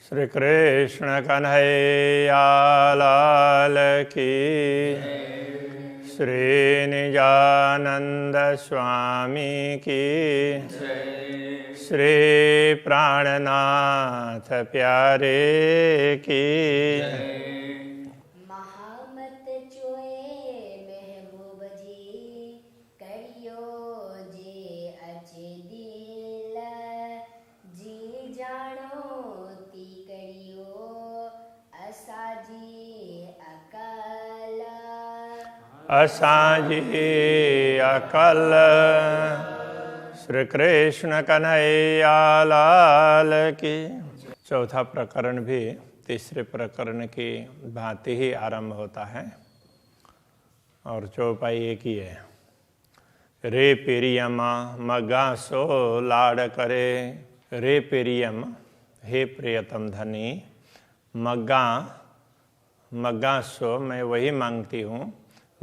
श्री कृष्ण कन्हैया लाल की, श्री निजानंद स्वामी की, श्री प्राणनाथ प्यारे की। महामत चोए महबूब जी करियो जे अचे दिल जी जानो ती करियो असाजी अकल असांजी अकल। श्री कृष्ण कन्हैया लाल की। चौथा प्रकरण भी तीसरे प्रकरण की भांति ही आरंभ होता है और चौपाई एक ही है। रे प्रियम मगा सो लाड करे। रे प्रियम, हे प्रियतम धनी। मगा, मगा सो मैं वही मांगती हूँ,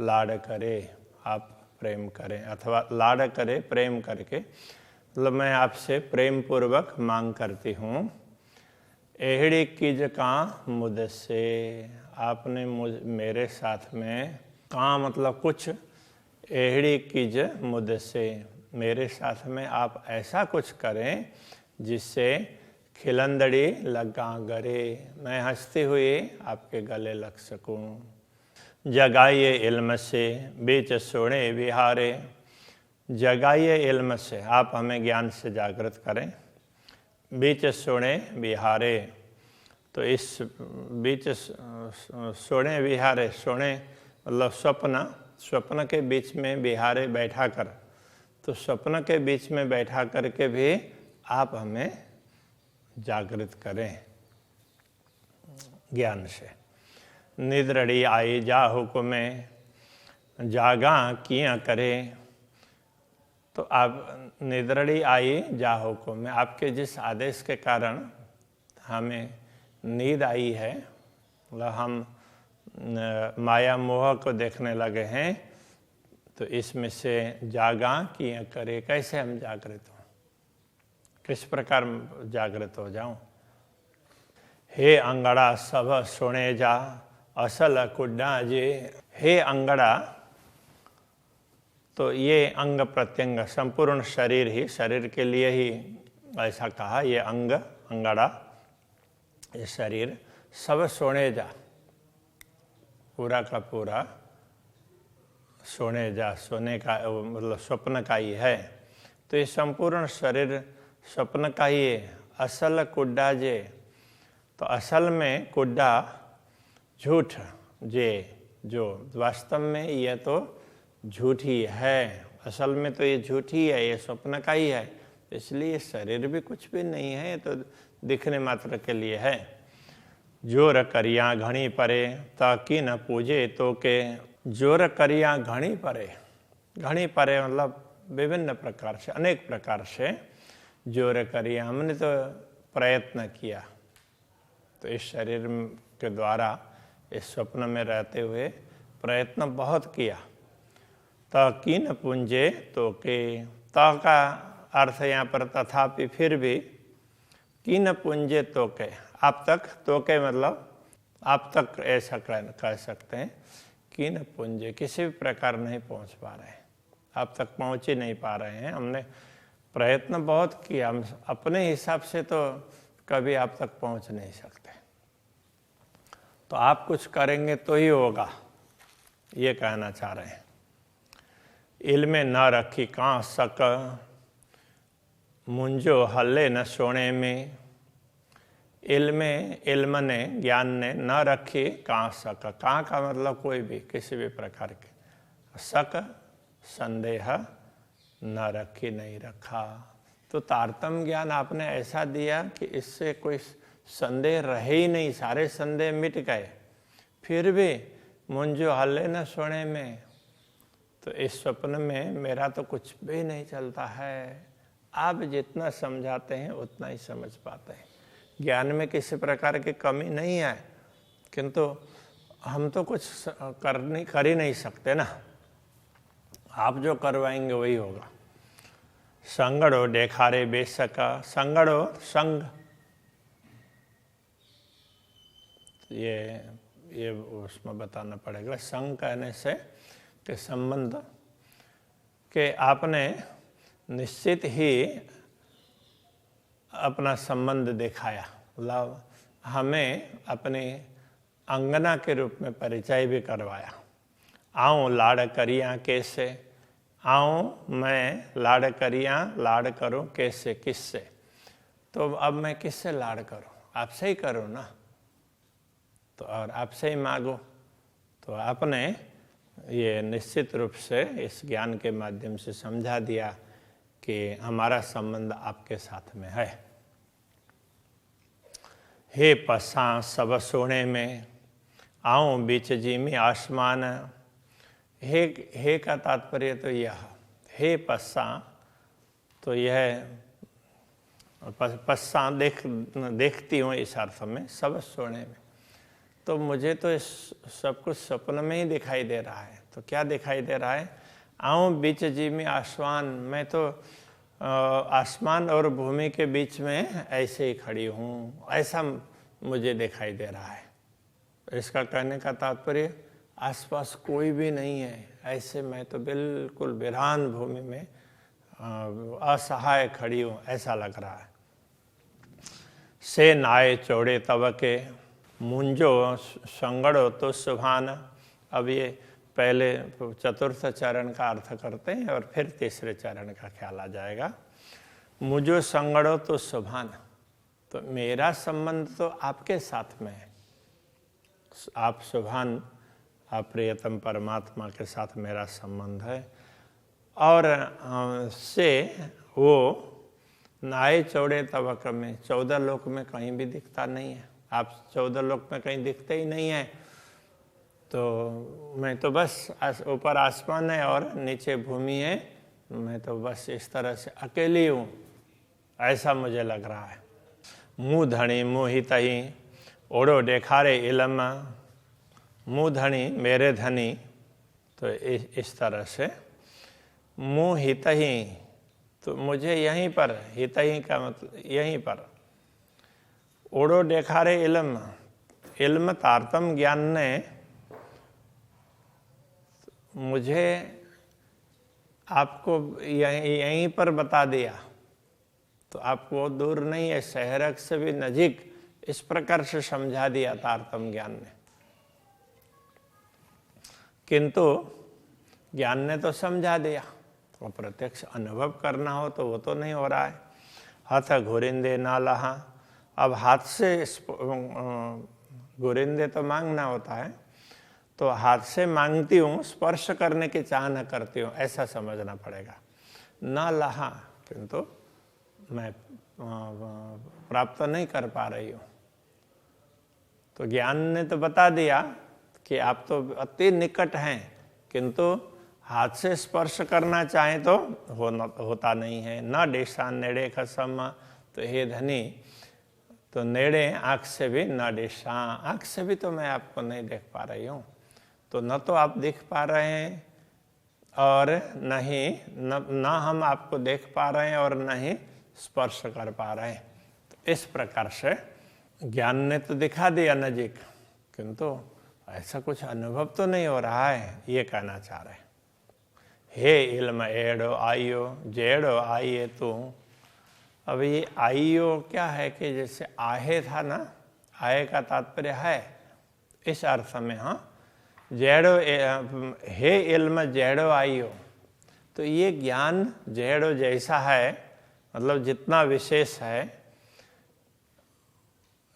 लाड करे आप प्रेम करें, अथवा लाड करे प्रेम करके, मतलब मैं आपसे प्रेम पूर्वक मांग करती हूँ। एहड़ी किज का मुझसे, आपने मेरे साथ में, का मतलब कुछ, एहड़ी किज मुझसे, मेरे साथ में आप ऐसा कुछ करें जिससे खिलंदड़ी लगा गरे, मैं हंसती हुई आपके गले लग सकूं। जगाइए इल्म से बीच सोने विहारे। जगाइए इल्म से, आप हमें ज्ञान से जागृत करें। बीच सोने विहारे, तो इस बीच सोने विहारे, सोने मतलब स्वप्न, स्वप्न के बीच में विहारे बैठा कर, तो स्वप्न के बीच में बैठा करके भी आप हमें जागृत करें ज्ञान से। निद्रड़ी आई जा हुक्मे, जागा किया करे। तो आप निद्रड़ी आई जा हुक्मे, आपके जिस आदेश के कारण हमें नींद आई है, मतलब हम माया मोह को देखने लगे हैं, तो इसमें से जागा किया करे, कैसे हम जागृत हों, किस प्रकार जागृत हो जाऊं। हे अंगड़ा सब सुने जा, असल कुड्डा जे। हे अंगड़ा, तो ये अंग प्रत्यंग संपूर्ण शरीर ही, शरीर के लिए ही ऐसा कहा, ये अंग अंगड़ा, ये शरीर सब सोने जा, पूरा का पूरा सोने जा, सोने का मतलब स्वप्न का ही है। तो ये संपूर्ण शरीर स्वप्न का ही है। असल कुड्डा जे, तो असल में कुड्डा झूठ, जे जो वास्तव में यह तो झूठ ही है, असल में तो ये झूठ ही है, ये स्वप्न का ही है, इसलिए शरीर भी कुछ भी नहीं है, ये तो दिखने मात्र के लिए है। जोर करिया घणी परे, ताकि न पूजे तो के। जोर करिया घणी परे, घणी परे मतलब विभिन्न प्रकार से, अनेक प्रकार से जोर करिया, हमने तो प्रयत्न किया, तो इस शरीर के द्वारा इस स्वप्न में रहते हुए प्रयत्न बहुत किया। ताकि न पूंजे तो के, ता का अर्थ यहाँ पर तथापि, फिर भी, कि न पूंजे तो के, आप तक, तो के मतलब आप तक ऐसा कह सकते हैं, कि न पूंजे, किसी भी प्रकार नहीं पहुँच पा रहे हैं, आप तक पहुँच ही नहीं पा रहे हैं। हमने प्रयत्न बहुत किया, हम अपने हिसाब से तो कभी आप तक पहुँच नहीं सकते, तो आप कुछ करेंगे तो ही होगा, ये कहना चाह रहे हैं। इल्मे न रखी का सक, मुंजो हल्ले न सोने में। इल्मे, इल्म ने, ज्ञान ने, न रखी का सक, का मतलब कोई भी, किसी भी प्रकार के, सक संदेह, न रखी नहीं रखा, तो तारतम्य ज्ञान आपने ऐसा दिया कि इससे कोई संदेह रहे ही नहीं, सारे संदेह मिट गए। फिर भी मुंजो हल्ले न सोने में, तो इस स्वप्न में मेरा तो कुछ भी नहीं चलता है। आप जितना समझाते हैं उतना ही समझ पाते हैं, ज्ञान में किसी प्रकार की कमी नहीं है, किंतु हम तो कुछ कर ही नहीं सकते ना, आप जो करवाएंगे वही होगा। संगड़ो देखारे बेसका, संगड़ो संग, ये उसमें बताना पड़ेगा। संग कहने से कि संबंध, कि आपने निश्चित ही अपना संबंध दिखाया, मतलब हमें अपने अंगना के रूप में परिचय भी करवाया। आऊँ लाड़ करियाँ कैसे, आऊँ मैं लाड़ करियाँ, लाड़ करूँ कैसे, किससे। तो अब मैं किससे लाड़ करूँ? आपसे ही करूँ ना, तो और आपसे ही मांगो। तो आपने ये निश्चित रूप से इस ज्ञान के माध्यम से समझा दिया कि हमारा संबंध आपके साथ में है। हे पस्सा सब सोने में, आऊँ बीच जीमी आसमान। हे का तात्पर्य तो यह, हे पस्सा, तो यह पस्सा देखती हूँ इस अर्थ में, सब सोने में। तो मुझे तो इस सब कुछ स्वप्न में ही दिखाई दे रहा है। तो क्या दिखाई दे रहा है? आऊँ बीच जीमी आसमान, मैं तो आसमान और भूमि के बीच में ऐसे ही खड़ी हूँ, ऐसा मुझे दिखाई दे रहा है। इसका कहने का तात्पर्य आसपास कोई भी नहीं है, ऐसे मैं तो बिल्कुल वीरान भूमि में असहाय खड़ी हूँ, ऐसा लग रहा है। से नाये चौड़े तब के, मुंजो संगड़ो तो सुभान। अब ये पहले चतुर्थ चरण का अर्थ करते हैं और फिर तीसरे चरण का ख्याल आ जाएगा। मुझो संगड़ो तो सुभान, तो मेरा संबंध तो आपके साथ में है। आप सुभान, आप प्रियतम परमात्मा के साथ मेरा संबंध है। और से वो नाये चौड़े तबक में, 14 लोक में कहीं भी दिखता नहीं है। आप 14 लोक में कहीं दिखते ही नहीं है। तो मैं तो बस ऊपर आसमान है और नीचे भूमि है, मैं तो बस इस तरह से अकेली हूँ, ऐसा मुझे लग रहा है। मुँह धनी मोहित ही, ओढ़ो देखारे इलम। मुँह धनी मेरे धनी, तो इस तरह से मुँह हित ही, तो मुझे यहीं पर, हित ही का मतलब यहीं पर। ओढ़ो देखारे इल्म, इल्म तारतम ज्ञान ने मुझे आपको यहीं पर बता दिया। तो आपको दूर नहीं है, शहरक से भी नजीक, इस प्रकार से समझा दिया तारतम ज्ञान ने। किंतु ज्ञान ने तो समझा दिया, तो प्रत्यक्ष अनुभव करना हो तो वो तो नहीं हो रहा है। हाथ घुरिंदे ना लहा, अब हाथ से घुरिंदे तो मांगना होता है, तो हाथ से मांगती हूँ, स्पर्श करने की चाह न करती हूँ, ऐसा समझना पड़ेगा। ना लहा, किंतु मैं प्राप्त नहीं कर पा रही हूँ। तो ज्ञान ने तो बता दिया कि आप तो अति निकट हैं, किंतु हाथ से स्पर्श करना चाहें तो होता नहीं है। न डेशान नेड़े खसम, तो हे धनी, तो नेड़े आँख से भी न डेशा, आँख से भी तो मैं आपको नहीं देख पा रही हूँ। तो न तो आप दिख पा रहे हैं और न हम आपको देख पा रहे हैं और न ही स्पर्श कर पा रहे हैं। तो इस प्रकार से ज्ञान ने तो दिखा दिया नजीक, किंतु ऐसा कुछ अनुभव तो नहीं हो रहा है, ये कहना चाह रहे हैं। हे इल्म एड़ो आइयो, जेड़ो आइए तू। अब ये आइयो क्या है कि जैसे आहे था ना, आए का तात्पर्य है, इस अर्थ में। हाँ, जेड़ो, हे इल्म जेड़ो आइयो, तो ये ज्ञान जेड़ो जैसा है, मतलब जितना विशेष है।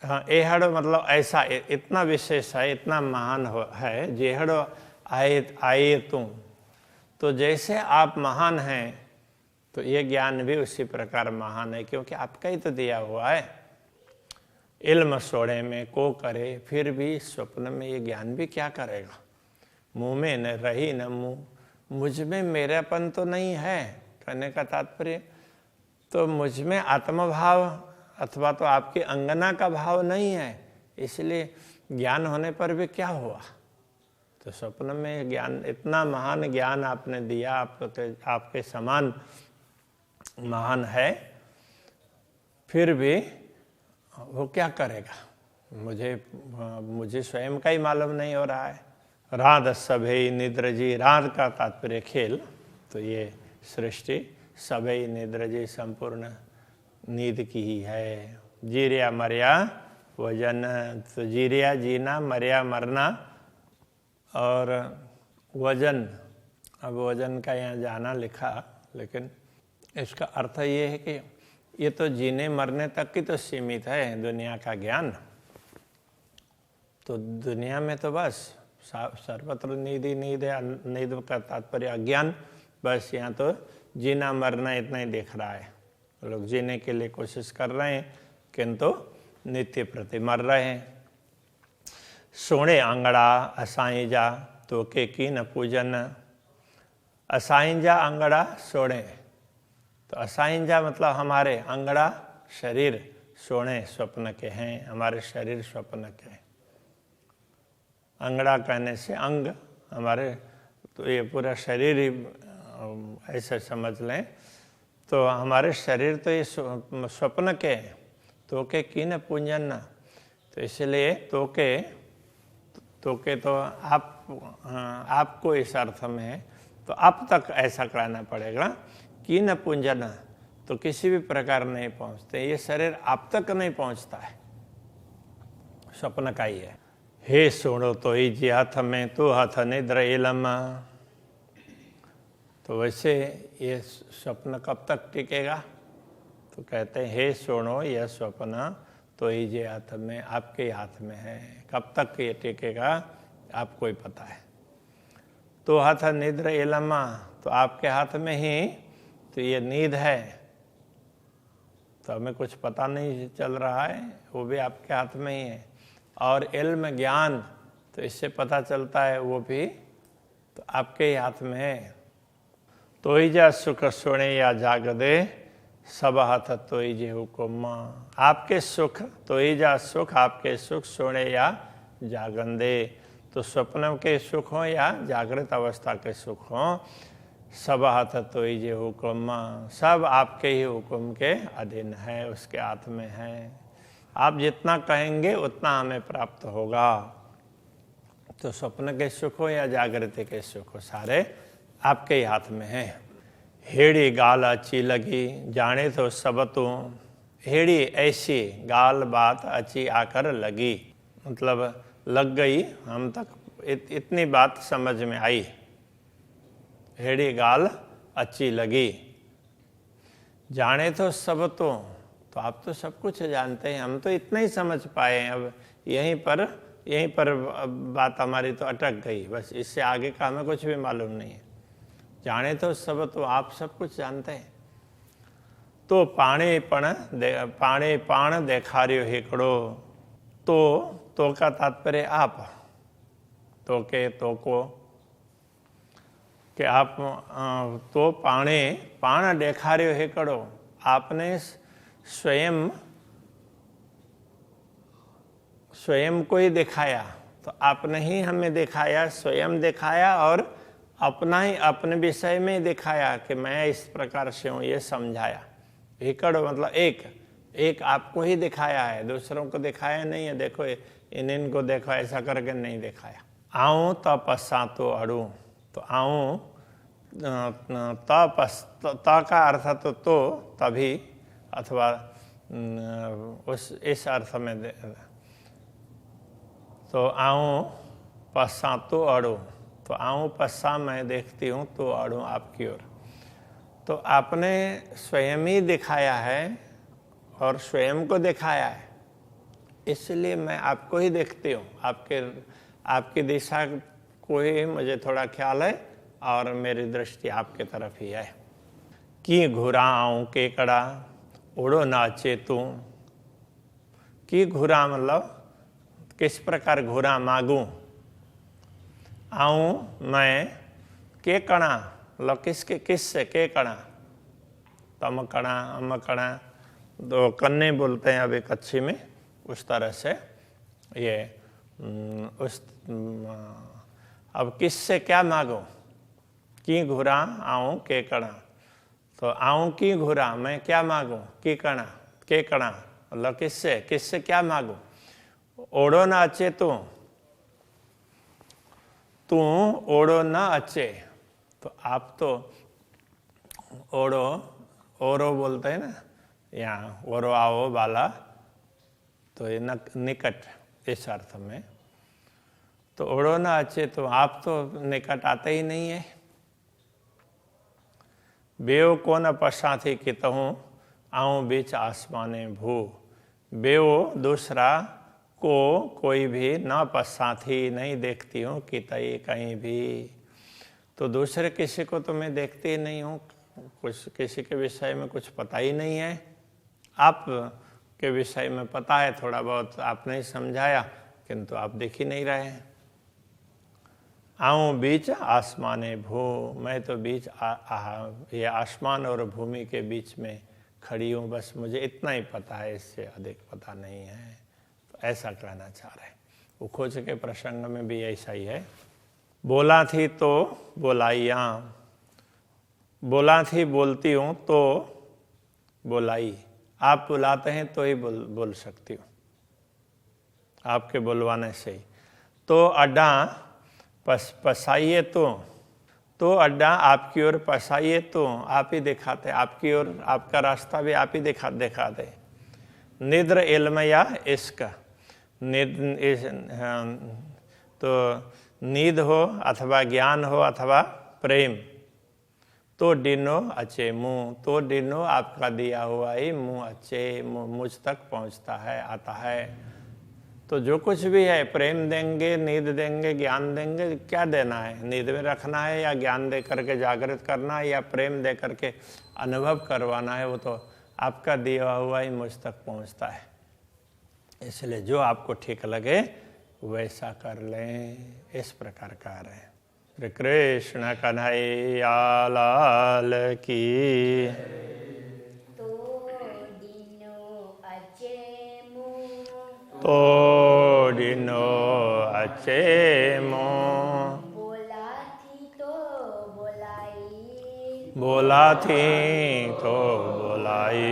हाँ, एहड़ो मतलब ऐसा, इतना विशेष है, इतना महान है। जेहड़ो आए तुम, तो जैसे आप महान हैं, तो ये ज्ञान भी उसी प्रकार महान है, क्योंकि आपका ही तो दिया हुआ है। इल्म सोड़े में को करे, फिर भी स्वप्न में ये ज्ञान भी क्या करेगा। मुँह में न रही न मुँह, मुझ में मेरापन तो नहीं है, कहने का तात्पर्य तो मुझ में आत्मभाव अथवा तो आपकी अंगना का भाव नहीं है, इसलिए ज्ञान होने पर भी क्या हुआ। तो स्वप्न में ज्ञान, इतना महान ज्ञान आपने दिया, आपके समान महान है, फिर भी वो क्या करेगा। मुझे स्वयं का ही मालूम नहीं हो रहा है। रात सभे निद्र जी, रात का तात्पर्य खेल, तो ये सृष्टि सभे निद्र जी संपूर्ण नींद की ही है। जीरिया मरिया वजन, तो जीरिया जीना, मरिया मरना, और वजन, अब वजन का यहाँ जाना लिखा, लेकिन इसका अर्थ ये है कि ये तो जीने मरने तक की तो सीमित है दुनिया का ज्ञान। तो दुनिया में तो बस सर्वत्र नींद ही नींद है। नींद का तात्पर्य अज्ञान, बस यहाँ तो जीना मरना इतना ही दिख रहा है। लोग जीने के लिए कोशिश कर रहे हैं किंतु नित्य प्रति मर रहे हैं। सोने आंगड़ा असाई जा तो के की न पूजन, असाई जा अंगड़ा सोने, तो असाई जा मतलब हमारे, अंगड़ा शरीर, सोने स्वप्न के हैं, हमारे शरीर स्वप्न के हैं। अंगड़ा कहने से अंग हमारे, तो ये पूरा शरीर ही ऐसे समझ लें, तो हमारे शरीर तो ये स्वप्न के हैं। तो के की न पूजन, तो इसलिए तो के तो आपको इस अर्थ में है, तो आप तक ऐसा कराना पड़ेगा। की न पूजन, तो किसी भी प्रकार नहीं पहुंचते, ये शरीर आप तक नहीं पहुंचता है, स्वप्न का ही है। हे सोणो तो ही जी हाथ में तो हाथ निद्र इलम, तो वैसे ये स्वप्न कब तक टिकेगा? तो कहते हैं हे सोणो, यह स्वप्न तो ही जी हाथ में, आपके हाथ में है। कब तक ये टिकेगा आपको ही पता है। तो हाथ निद्र इलमा, तो आपके हाथ में ही तो ये नींद है, तो हमें कुछ पता नहीं चल रहा है, वो भी आपके हाथ में ही है। और इल्म ज्ञान, तो इससे पता चलता है वो भी तो आपके ही हाथ में है। तो ही जा सुख सोने या जागदे, सब हाथ तो ही जे हुक्म, आपके सुख तो ही जा सुख, आपके सुख सोने या जागंदे, तो स्वप्न के सुख हो या जागृत अवस्था के सुख हो, सब हाथ तो ही जे हुक्म, सब आपके ही हुक्म के अधीन है, उसके हाथ में है। आप जितना कहेंगे उतना हमें प्राप्त होगा। तो स्वप्न के सुख हो या जागृति के सुख हो, सारे आपके ही हाथ में है। हेड़ी गाल अच्छी लगी, जाने तो सब तू, हेड़ी ऐसी गाल बात अच्छी आकर लगी, मतलब लग गई हम तक, इतनी बात समझ में आई। हेड़ी गाल अच्छी लगी, जाने तो सब तो आप तो सब कुछ जानते हैं, हम तो इतना ही समझ पाए हैं। अब यहीं पर बात हमारी तो अटक गई, बस इससे आगे का हमें कुछ भी मालूम नहीं है। जाने तो सब तो आप सब कुछ जानते हैं। तो पाणे पाण देखा रियो हिकड़ो, तो का तात्पर्य आप, तो के तो को, कि आप तो पाण देखा रियो हिकड़ो, आपने स्वयं को ही दिखाया, तो आपने ही हमें दिखाया, स्वयं दिखाया, और अपना ही अपने विषय में दिखाया कि मैं इस प्रकार से हूँ, ये समझाया। एकड़ मतलब एक आपको ही दिखाया है, दूसरों को दिखाया नहीं है। देखो इनको देखो, ऐसा करके नहीं दिखाया। आऊँ तपस्सा तो अड़ू, तो आऊँ त का अर्थ तो तभी, अथवा इस अर्थ में तो आऊँ पश्चा तो अड़ू, तो आऊँ पश्चा मैं देखती हूँ, तो अड़ू आपकी ओर। तो आपने स्वयं ही दिखाया है और स्वयं को दिखाया है, इसलिए मैं आपको ही देखती हूँ। आपकी दिशा को ही मुझे थोड़ा ख्याल है, और मेरी दृष्टि आपके तरफ ही है। की घुरा आऊँ केकड़ा, उड़ो नाचे तू, की घुरा मतलब किस प्रकार घुरा मांगू, आऊँ मैं, के कणा मतलब किससे, के कणा, तम कणा अम कणा, दो कन्ने बोलते हैं अभी कच्छी में, उस तरह से ये अब किससे क्या मांगो, की घुरा आऊँ के कणा, तो आऊँ की घुरा मैं क्या मांगू, की कणा के कणा मतलब किससे क्या मांगू, ओढ़ो ना अचे तू ओढ़ो ना अचे। तो आप तो ओढ़ो, ओरो बोलते हैं ना, यहाँ ओरो आओ वाला, तो ये निकट इस अर्थ में। तो ओढ़ो ना अचे, तो आप तो निकट आते ही नहीं है। बेव को न पसाथी कितहूँ आऊँ बीच आसमाने भू। बेव दूसरा को कोई भी ना पसाथी नहीं देखती हूँ कितई कहीं भी। तो दूसरे किसी को तो मैं देखती ही नहीं हूँ, कुछ किसी के विषय में कुछ पता ही नहीं है। आप के विषय में पता है थोड़ा बहुत, आपने समझाया, किंतु आप देख ही नहीं रहे हैं। आऊँ बीच आसमाने भू, मैं तो बीच ये आसमान और भूमि के बीच में खड़ी हूँ, बस मुझे इतना ही पता है, इससे अधिक पता नहीं है। तो ऐसा कहना चाह रहे हैं। उखोज के प्रसंग में भी ऐसा ही है। बोला थी तो बोलाइया, बोला थी बोलती हूँ तो बोलाई। आप बुलाते हैं तो ही बोल सकती हूँ, आपके बुलवाने से ही। तो अड्डा पसाइए तो अड्डा आपकी ओर पसाइए तो आप ही दिखाते, आपकी ओर आपका रास्ता भी आप ही दिखाते। निद्र इल्म या इश्क, तो नींद हो अथवा ज्ञान हो अथवा प्रेम, तो डिनो अचे मुँह, तो डिनो आपका दिया हुआ ही मुँह अचे मुझ तक पहुँचता है, आता है। तो जो कुछ भी है, प्रेम देंगे, नींद देंगे, ज्ञान देंगे, क्या देना है? नींद में रखना है या ज्ञान दे करके जागृत करना है या प्रेम दे करके अनुभव करवाना है, वो तो आपका दिया हुआ ही मुझ तक पहुँचता है। इसलिए जो आपको ठीक लगे वैसा कर लें, इस प्रकार का रहे। श्री कृष्ण कन्हैया लाल की। तो डिनो अचे मुँह, बोला थी तो बोलाई।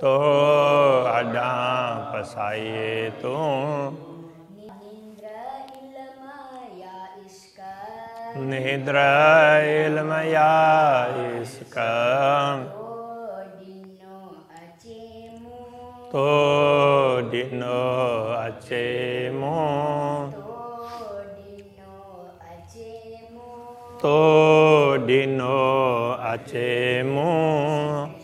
तो अड्डा पसाइए तू, निद्र इल्म या इश्क, तो डिनो अचे मुँह, तो डिनो अचे मुँह।